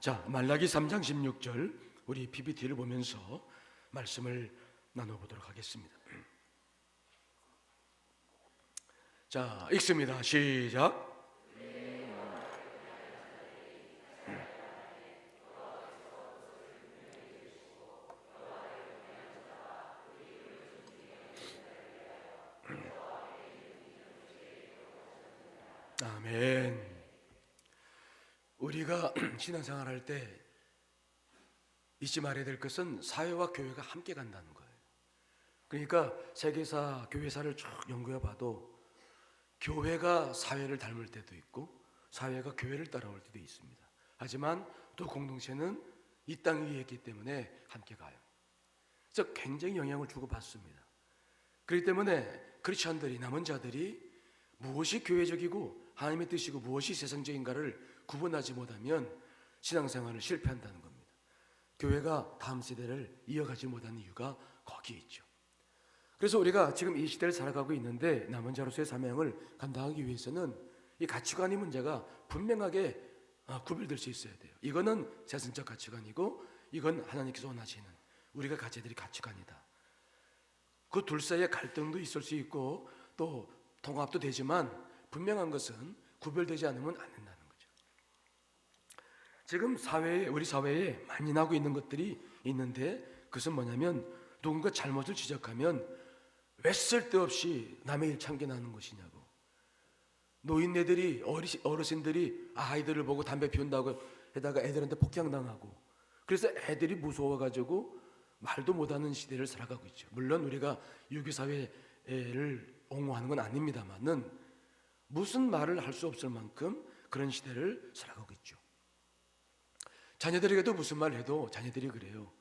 자, 말라기 3장 16절 우리 PPT를 보면서 말씀을 나눠보도록 하겠습니다. 자, 읽습니다. 시작. 아멘. 우리가 신앙생활할 때 잊지 말아야 될 것은 사회와 교회가 함께 간다는 거예요. 그러니까 세계사, 교회사를 쭉 연구해 봐도 교회가 사회를 닮을 때도 있고 사회가 교회를 따라올 때도 있습니다. 하지만 또 공동체는 이 땅 위에 있기 때문에 함께 가요. 그래서 굉장히 영향을 주고받습니다. 그렇기 때문에 크리스천들이, 남은 자들이 무엇이 교회적이고 하나님의 뜻이고 무엇이 세상적인가를 구분하지 못하면 신앙생활을 실패한다는 겁니다. 교회가 다음 세대를 이어가지 못하는 이유가 거기에 있죠. 그래서 우리가 지금 이 시대를 살아가고 있는데 남은 자로서의 사명을 감당하기 위해서는 이 가치관의 문제가 분명하게 구별될 수 있어야 돼요. 이거는 세상적 가치관이고 이건 하나님께서 원하시는 우리가 가져야 될 가치관이다. 그 둘 사이에 갈등도 있을 수 있고 또 통합도 되지만 분명한 것은 구별되지 않으면 안 된다는 거죠. 지금 우리 사회에 많이 나고 있는 것들이 있는데 그것은 뭐냐면 누군가 잘못을 지적하면 왜 쓸데없이 남의 일 참견하는 것이냐고, 노인네들이 어르신들이 아이들을 보고 담배 피운다고 해다가 애들한테 폭행당하고, 그래서 애들이 무서워가지고 말도 못하는 시대를 살아가고 있죠. 물론 우리가 유교사회를 옹호하는 건 아닙니다만은 무슨 말을 할 수 없을 만큼 그런 시대를 살아가고 있죠. 자녀들에게도 무슨 말 해도 자녀들이 그래요.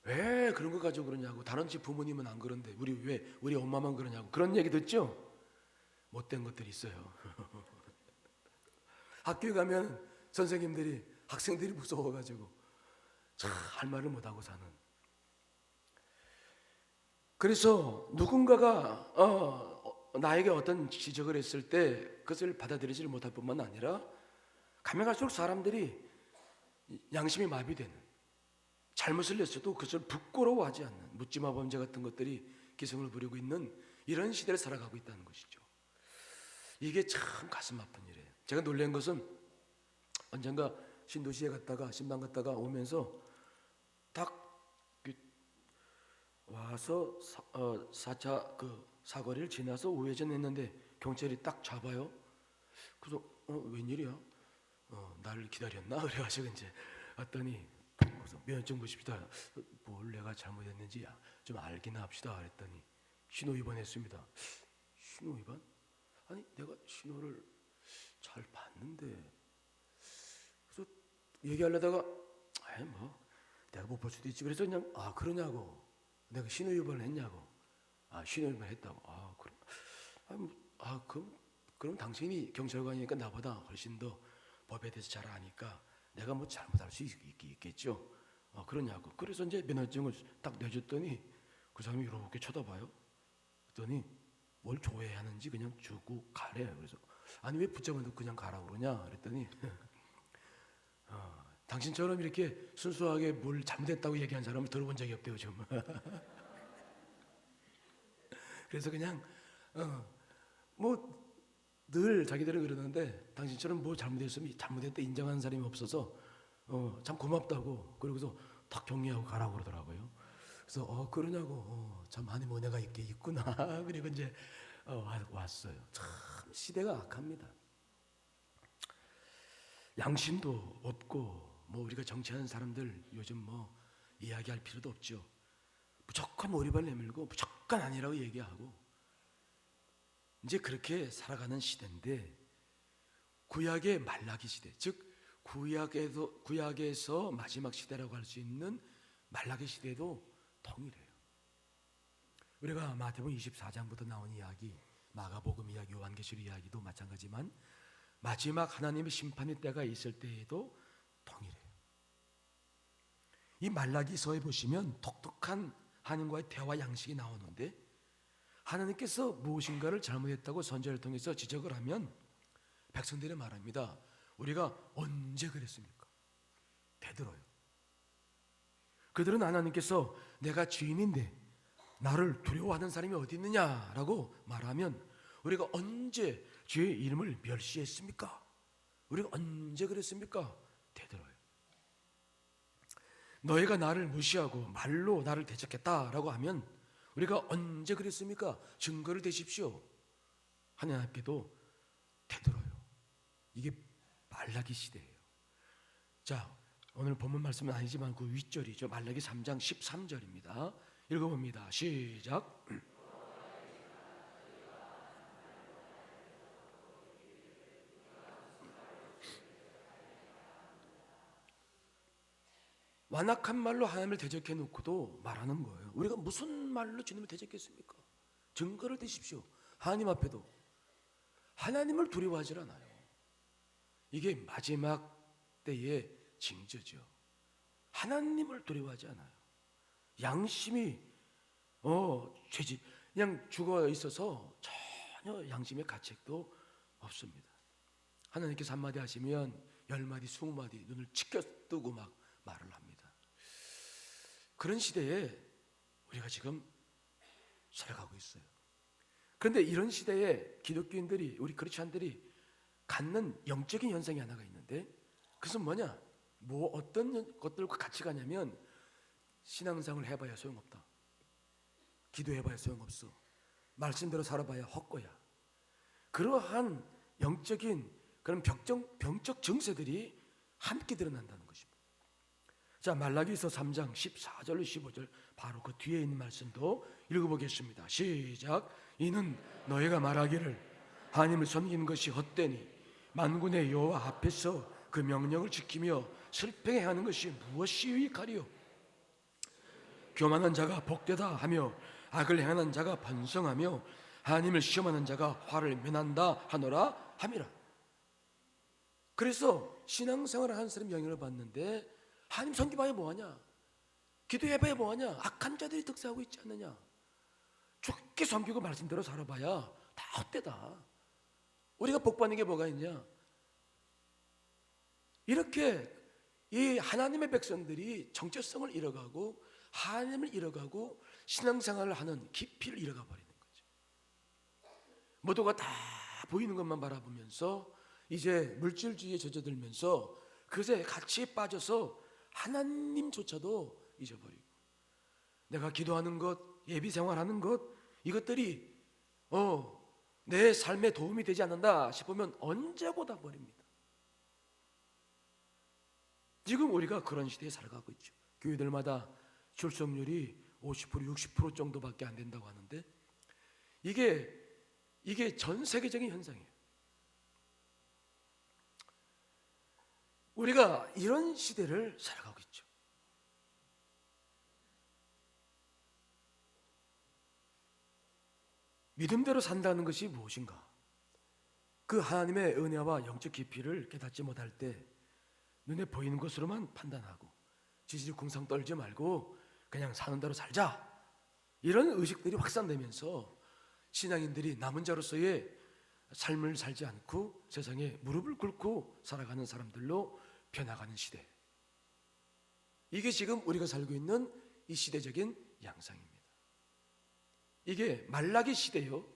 왜 그런 거 가지고 그러냐고, 다른 집 부모님은 안 그런데 우리 엄마만 그러냐고, 그런 얘기 듣죠? 못된 것들이 있어요. 학교에 가면 선생님들이 학생들이 무서워가지고 참 할 말을 못하고 사는. 그래서 누군가가 나에게 어떤 지적을 했을 때 그것을 받아들이지 못할 뿐만 아니라 가면 갈수록 사람들이 양심이 마비되는, 잘못을 했어도 그것을 부끄러워하지 않는 묻지마 범죄 같은 것들이 기승을 부리고 있는 이런 시대를 살아가고 있다는 것이죠. 이게 참 가슴 아픈 일이에요. 제가 놀란 것은 언젠가 신도시에 갔다가 신방 갔다가 오면서 딱 와서 4차 그 사거리를 지나서 우회전했는데 경찰이 딱 잡아요. 그래서 웬일이야? 나를 기다렸나? 그래가지고 이제 왔더니 그래서 면허증 보십시다. 뭘 내가 잘못했는지 좀 알기나 합시다. 그랬더니 신호 위반했습니다. 신호 위반? 아니 내가 신호를 잘 봤는데. 그래서 얘기하려다가 뭐 내가 못 볼 수도 있지. 그래서 그냥 그러냐고, 내가 신호 위반을 했냐고. 신호 위반 했다고. 그럼 당신이 경찰관이니까 나보다 훨씬 더 법에 대해서 잘 아니까 내가 뭐 잘못할 수 있겠죠. 그러냐고. 그래서 이제 면허증을 딱 내줬더니 그 사람이 이렇게 쳐다봐요. 그랬더니 뭘 조회해야 하는지 그냥 주고 가래요. 그래서 아니 왜 붙잡아놓고 그냥 가라고 그러냐 그랬더니 당신처럼 이렇게 순수하게 뭘 잘못했다고 얘기한 사람을 들어본 적이 없대요 좀. 그래서 그냥 뭐 늘 자기들은 그러는데 당신처럼 뭐 잘못했으면 잘못했다 인정하는 사람이 없어서 참 고맙다고, 그러고서 딱 격려하고 가라고 그러더라고요. 그래서 그러냐고, 참 안에 뭐냐가 있구나. 그리고 이제 왔어요. 참 시대가 악합니다. 양심도 없고 뭐 우리가 정치하는 사람들 요즘 뭐 이야기할 필요도 없죠. 무조건 오리발 내밀고 무조건 아니라고 얘기하고 이제 그렇게 살아가는 시대인데, 구약의 말라기 시대, 즉 구약에서 마지막 시대라고 할 수 있는 말라기 시대도 동일해요. 우리가 마태복음 24장부터 나온 이야기, 마가복음 이야기, 요한계시록 이야기도 마찬가지지만 마지막 하나님의 심판의 때가 있을 때에도 동일해요. 이 말라기서에 보시면 독특한 하나님과의 대화 양식이 나오는데, 하나님께서 무엇인가를 잘못했다고 선지자를 통해서 지적을 하면 백성들이 말합니다. 우리가 언제 그랬습니까? 대들어요. 그들은 하나님께서 내가 주인인데 나를 두려워하는 사람이 어디 있느냐라고 말하면 우리가 언제 주의 이름을 멸시했습니까? 우리가 언제 그랬습니까? 대들어요. 너희가 나를 무시하고 말로 나를 대적했다라고 하면 우리가 언제 그랬습니까? 증거를 대십시오. 하나님께도 대들어요. 이게 말라기 시대예요. 자, 오늘 본문 말씀은 아니지만 그 윗절이죠. 말라기 3장 13절입니다. 읽어봅니다. 시작. 완악한 말로 하나님을 대적해 놓고도 말하는 거예요. 우리가 무슨 말로 주님을 대적했습니까? 증거를 대십시오. 하나님 앞에도 하나님을 두려워하지 않아요. 이게 마지막 때의 징조죠. 하나님을 두려워하지 않아요. 양심이 죄지 그냥 죽어 있어서 전혀 양심의 가책도 없습니다. 하나님께서 한마디 하시면 10마디 20마디 눈을 치켜 뜨고 막 말을 합니다. 그런 시대에 우리가 지금 살아가고 있어요. 그런데 이런 시대에 기독교인들이, 우리 크리스찬들이 갖는 영적인 현상이 하나가 있는데 그것은 뭐냐? 어떤 것들과 같이 가냐면 신앙생활을 해봐야 소용없다. 기도해봐야 소용없어. 말씀대로 살아봐야 헛거야. 그러한 영적인 그런 병적 증세들이 함께 드러난다는 것입니다. 자, 말라기서 3장 14절 15절 바로 그 뒤에 있는 말씀도 읽어보겠습니다. 시작. 이는 너희가 말하기를 하나님을 섬기는 것이 헛되니 만군의 여호와 앞에서 그 명령을 지키며 슬팽해 하는 것이 무엇이 유익하리요? 교만한 자가 복되다 하며 악을 행하는 자가 번성하며 하나님을 시험하는 자가 화를 면한다 하노라 함이라. 그래서 신앙생활을 하는 사람이 영향을 받는데 하나님 섬기봐야 뭐하냐? 기도해봐야 뭐하냐? 악한 자들이 득세하고 있지 않느냐? 죽게 섬기고 말씀대로 살아봐야 다 헛되다. 우리가 복받는 게 뭐가 있냐? 이렇게 이 하나님의 백성들이 정체성을 잃어가고 하나님을 잃어가고 신앙생활을 하는 깊이를 잃어가 버리는 거죠. 모두가 다 보이는 것만 바라보면서 이제 물질주의에 젖어들면서 그것에 같이 빠져서 하나님조차도 잊어버리고 내가 기도하는 것, 예비생활하는 것 이것들이 내 삶에 도움이 되지 않는다 싶으면 언제고 다 버립니다. 지금 우리가 그런 시대에 살아가고 있죠. 교회들마다 출석률이 50% 60% 정도밖에 안 된다고 하는데 이게 전 세계적인 현상이에요. 우리가 이런 시대를 살아가고 있죠. 믿음대로 산다는 것이 무엇인가? 그 하나님의 은혜와 영적 깊이를 깨닫지 못할 때 눈에 보이는 것으로만 판단하고 지지리궁상 떨지 말고 그냥 사는 대로 살자, 이런 의식들이 확산되면서 신앙인들이 남은 자로서의 삶을 살지 않고 세상에 무릎을 꿇고 살아가는 사람들로 변화가는 시대, 이게 지금 우리가 살고 있는 이 시대적인 양상입니다. 이게 말라기 시대요.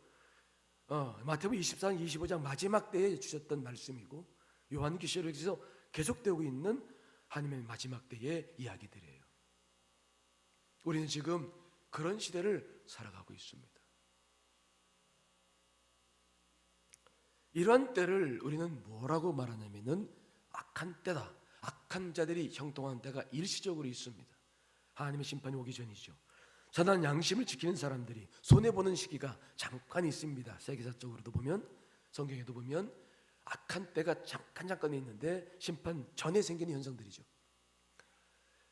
마태복음 24장 25장 마지막 때에 주셨던 말씀이고 요한계시록에서 계속되고 있는 하나님의 마지막 때의 이야기들이에요. 우리는 지금 그런 시대를 살아가고 있습니다. 이러한 때를 우리는 뭐라고 말하냐면은 악한 때다. 악한 자들이 형통하는 때가 일시적으로 있습니다. 하나님의 심판이 오기 전이죠. 선한 양심을 지키는 사람들이 손해보는 시기가 잠깐 있습니다. 세계사적으로도 보면, 성경에도 보면 악한 때가 잠깐 있는데 심판 전에 생기는 현상들이죠.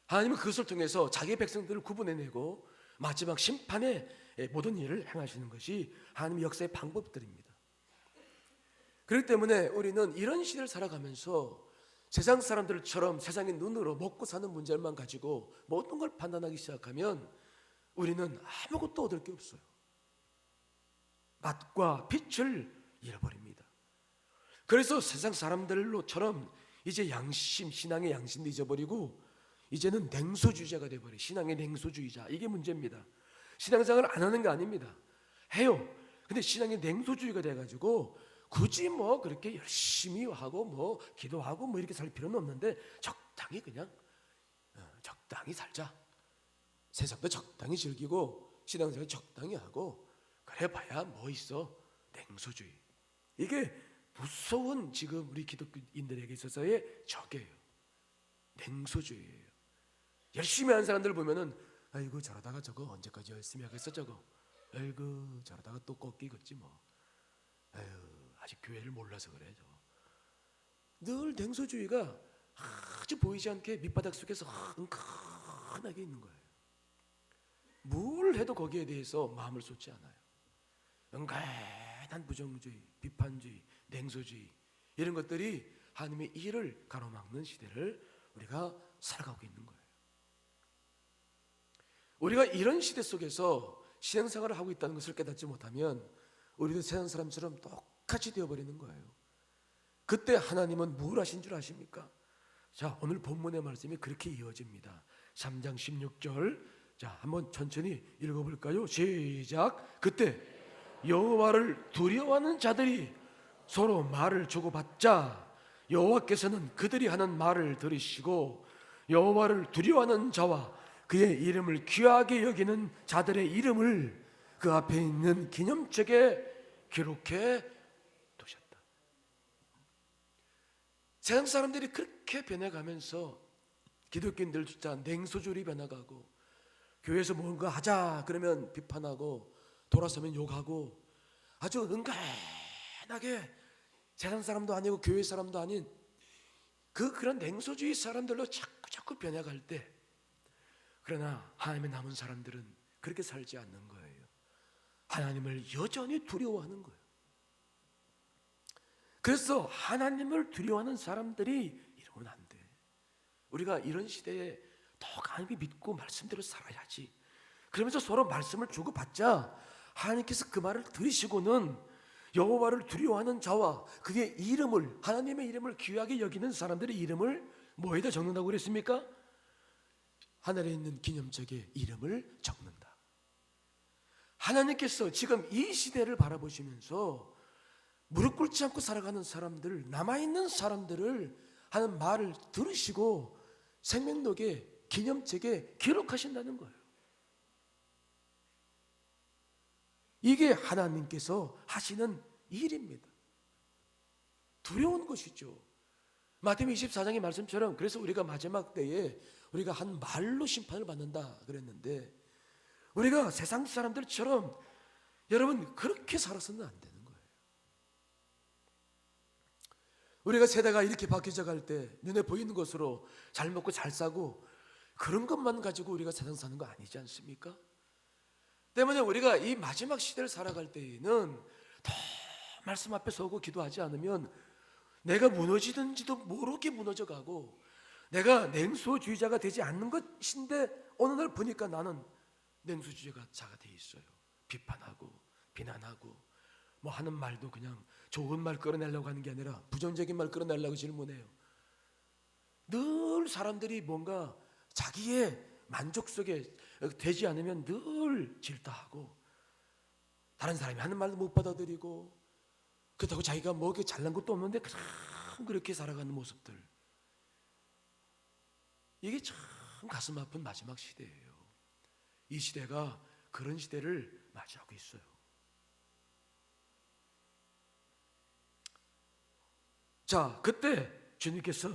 하나님은 그것을 통해서 자기의 백성들을 구분해내고 마지막 심판에 모든 일을 행하시는 것이 하나님의 역사의 방법들입니다. 그렇기 때문에 우리는 이런 시대를 살아가면서 세상 사람들처럼 세상의 눈으로 먹고 사는 문제만 가지고 모든 걸 판단하기 시작하면 우리는 아무것도 얻을 게 없어요. 맛과 빛을 잃어버립니다. 그래서 세상 사람들로처럼 이제 양심, 신앙의 양심도 잊어버리고 이제는 냉소주의자가 돼버려. 신앙의 냉소주의자. 이게 문제입니다. 신앙생활을 안 하는 게 아닙니다. 해요. 근데 신앙의 냉소주의가 돼가지고 굳이 뭐 그렇게 열심히 하고 뭐 기도하고 뭐 이렇게 살 필요는 없는데 적당히 그냥 적당히 살자. 세상도 적당히 즐기고 신앙생활 적당히 하고 그래 봐야 뭐 있어. 냉소주의. 이게 무서운 지금 우리 기독교인들에게 있어서의 적이에요. 냉소주의예요. 열심히 하는 사람들 보면은 아이고 저러다가 저거 언제까지 열심히 하겠어 저거. 아이고 저러다가 또 꺾이겠지 뭐. 아유 아직 교회를 몰라서 그래 저거. 늘 냉소주의가 아주 보이지 않게 밑바닥 속에서 은근하게 있는 거예요. 뭘 해도 거기에 대해서 마음을 쏟지 않아요. 은근한 부정주의, 비판주의, 냉소주의 이런 것들이 하나님의 일을 가로막는 시대를 우리가 살아가고 있는 거예요. 우리가 이런 시대 속에서 신앙생활을 하고 있다는 것을 깨닫지 못하면 우리도 세상 사람처럼 똑같이 되어버리는 거예요. 그때 하나님은 뭘 하신 줄 아십니까? 자, 오늘 본문의 말씀이 그렇게 이어집니다. 3장 16절. 자, 한번 천천히 읽어볼까요? 시작. 그때 여호와를 두려워하는 자들이 서로 말을 주고받자 여호와께서는 그들이 하는 말을 들으시고 여호와를 두려워하는 자와 그의 이름을 귀하게 여기는 자들의 이름을 그 앞에 있는 기념책에 기록해 두셨다. 세상 사람들이 그렇게 변해가면서 기독교인들 진짜 냉소주의 변해가고 교회에서 뭔가 하자 그러면 비판하고 돌아서면 욕하고 아주 은근하게 세상 사람도 아니고 교회 사람도 아닌 그런 냉소주의 사람들로 자꾸 변해갈 때 그러나 하나님의 남은 사람들은 그렇게 살지 않는 거예요. 하나님을 여전히 두려워하는 거예요. 그래서 하나님을 두려워하는 사람들이 이러면 안 돼. 우리가 이런 시대에 더 강하게 믿고 말씀대로 살아야지. 그러면서 서로 말씀을 주고받자 하나님께서 그 말을 들으시고는 여호와를 두려워하는 자와 그의 이름을 하나님의 이름을 귀하게 여기는 사람들의 이름을 뭐에다 적는다고 그랬습니까? 하늘에 있는 기념책에 이름을 적는다. 하나님께서 지금 이 시대를 바라보시면서 무릎 꿇지 않고 살아가는 사람들, 남아있는 사람들을 하는 말을 들으시고 생명록의 기념책에 기록하신다는 거예요. 이게 하나님께서 하시는 일입니다. 두려운 것이죠. 마태복음 24장의 말씀처럼 그래서 우리가 마지막 때에 우리가 한 말로 심판을 받는다 그랬는데 우리가 세상 사람들처럼 여러분 그렇게 살아서는 안 되는 거예요. 우리가 세대가 이렇게 바뀌어 갈 때 눈에 보이는 것으로 잘 먹고 잘 사고 그런 것만 가지고 우리가 세상 사는 거 아니지 않습니까? 때문에 우리가 이 마지막 시대를 살아갈 때에는 더 말씀 앞에 서고 기도하지 않으면 내가 무너지든지도 모르게 무너져가고 내가 냉소주의자가 되지 않는 것인데 어느 날 보니까 나는 냉소주의자가 돼 있어요. 비판하고 비난하고 뭐 하는 말도 그냥 좋은 말 끌어내려고 하는 게 아니라 부정적인 말 끌어내려고 질문해요. 늘 사람들이 뭔가 자기의 만족 속에 되지 않으면 늘 질타하고 다른 사람이 하는 말도 못 받아들이고 그렇다고 자기가 뭐 잘난 것도 없는데 그렇게 살아가는 모습들, 이게 참 가슴 아픈 마지막 시대예요. 이 시대가 그런 시대를 맞이하고 있어요. 자, 그때 주님께서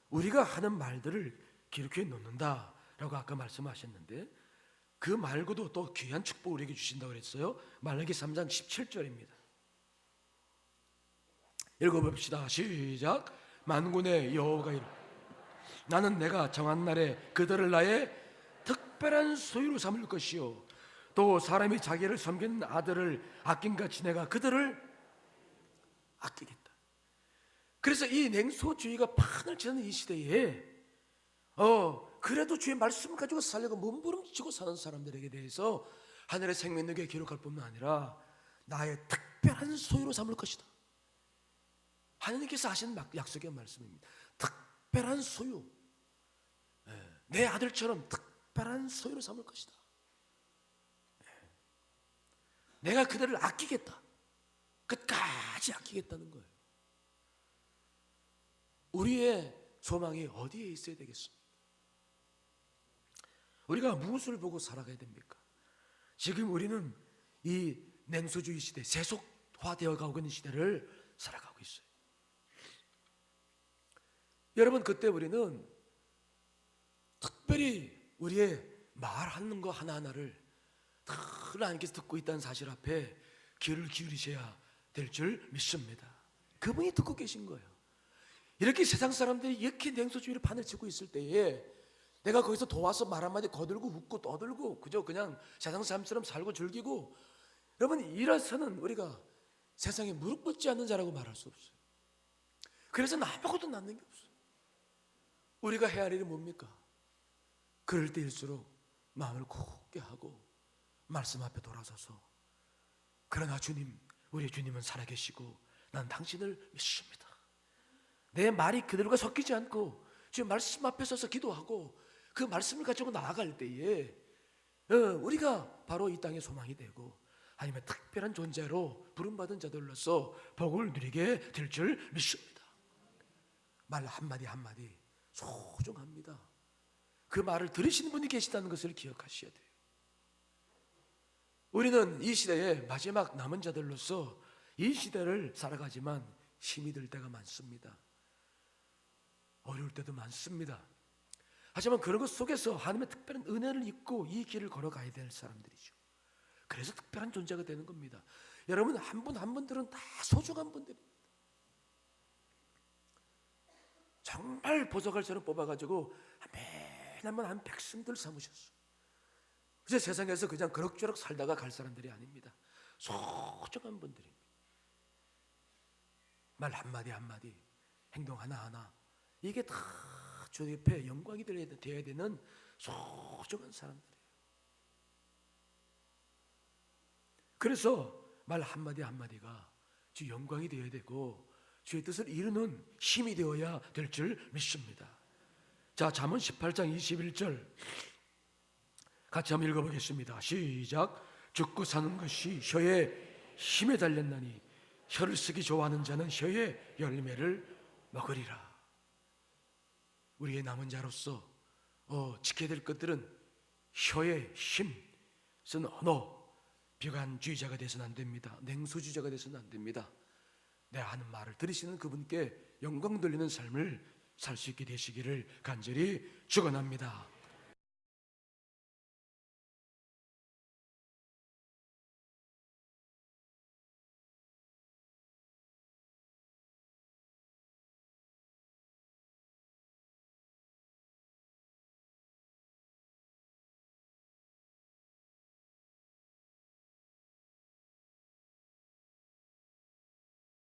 우리가 하는 말들을 기록해 놓는다라고 아까 말씀하셨는데 그 말고도 또 귀한 축복을 우리에게 주신다고 그랬어요. 말라기 3장 17절입니다. 읽어봅시다. 시작. 만군의 여호와가 이르 나는 내가 정한 날에 그들을 나의 특별한 소유로 삼을 것이요 또 사람이 자기를 섬기는 아들을 아낌같이 내가 그들을 아끼겠다. 그래서 이 냉소주의가 판을 치는 이 시대에 그래도 주의 말씀을 가지고 살려고 몸부림치고 사는 사람들에게 대해서 하늘의 생명록에 기록할 뿐만 아니라 나의 특별한 소유로 삼을 것이다. 하나님께서 하신 약속의 말씀입니다. 특별한 소유, 내 아들처럼 특별한 소유를 삼을 것이다. 내가 그들을 아끼겠다. 끝까지 아끼겠다는 거예요. 우리의 소망이 어디에 있어야 되겠습니까? 우리가 무엇을 보고 살아가야 됩니까? 지금 우리는 이 냉소주의 시대, 세속화되어 가고 있는 시대를 살아가고 있어요. 여러분, 그때 우리는 특별히 우리의 말하는 거 하나하나를 다 하나님께서 듣고 있다는 사실 앞에 귀를 기울이셔야 될 줄 믿습니다. 그분이 듣고 계신 거예요. 이렇게 세상 사람들이 이렇게 냉소주의를 판을 치고 있을 때에 내가 거기서 도와서 말 한마디 거들고 웃고 떠들고 그냥 세상 사람처럼 살고 즐기고, 여러분, 이래서는 우리가 세상에 무릎 꿇지 않는 자라고 말할 수 없어요. 그래서 아무것도 남는 게 없어요. 우리가 해야 할 일이 뭡니까? 그럴 때일수록 마음을 굳게 하고 말씀 앞에 돌아서서, 그러나 주님, 우리 주님은 살아계시고 난 당신을 믿습니다. 내 말이 그들과 섞이지 않고 주의 말씀 앞에 서서 기도하고 그 말씀을 가지고 나아갈 때에 우리가 바로 이 땅의 소망이 되고 아니면 특별한 존재로 부름받은 자들로서 복을 누리게 될 줄 믿습니다. 말 한마디 한마디 소중합니다. 그 말을 들으시는 분이 계시다는 것을 기억하셔야 돼요. 우리는 이 시대의 마지막 남은 자들로서 이 시대를 살아가지만 힘이 들 때가 많습니다. 어려울 때도 많습니다. 하지만 그런 것 속에서 하나님의 특별한 은혜를 입고 이 길을 걸어가야 될 사람들이죠. 그래서 특별한 존재가 되는 겁니다. 여러분, 한 분 한 분들은 다 소중한 분들입니다. 정말 보석알처럼 뽑아가지고 한 백성들 삼으셨어요. 그래서 세상에서 그냥 그럭저럭 살다가 갈 사람들이 아닙니다. 소중한 분들입니다. 말 한마디 한마디, 행동 하나하나, 이게 다 주 옆에 영광이 되어야 되는 소중한 사람들이에요. 그래서 말 한마디 한마디가 주 영광이 되어야 되고 주의 뜻을 이루는 힘이 되어야 될 줄 믿습니다. 자, 잠언 18장 21절 같이 한번 읽어보겠습니다. 시작. 죽고 사는 것이 혀의 힘에 달렸나니 혀를 쓰기 좋아하는 자는 혀의 열매를 먹으리라. 우리의 남은 자로서 지켜야 될 것들은 혀의 힘, 쓴 언어, 비관주의자가 되서는 안 됩니다. 냉소주의자가 되서는 안 됩니다. 내 하는 말을 들으시는 그분께 영광 돌리는 삶을 살 수 있게 되시기를 간절히 축원합니다.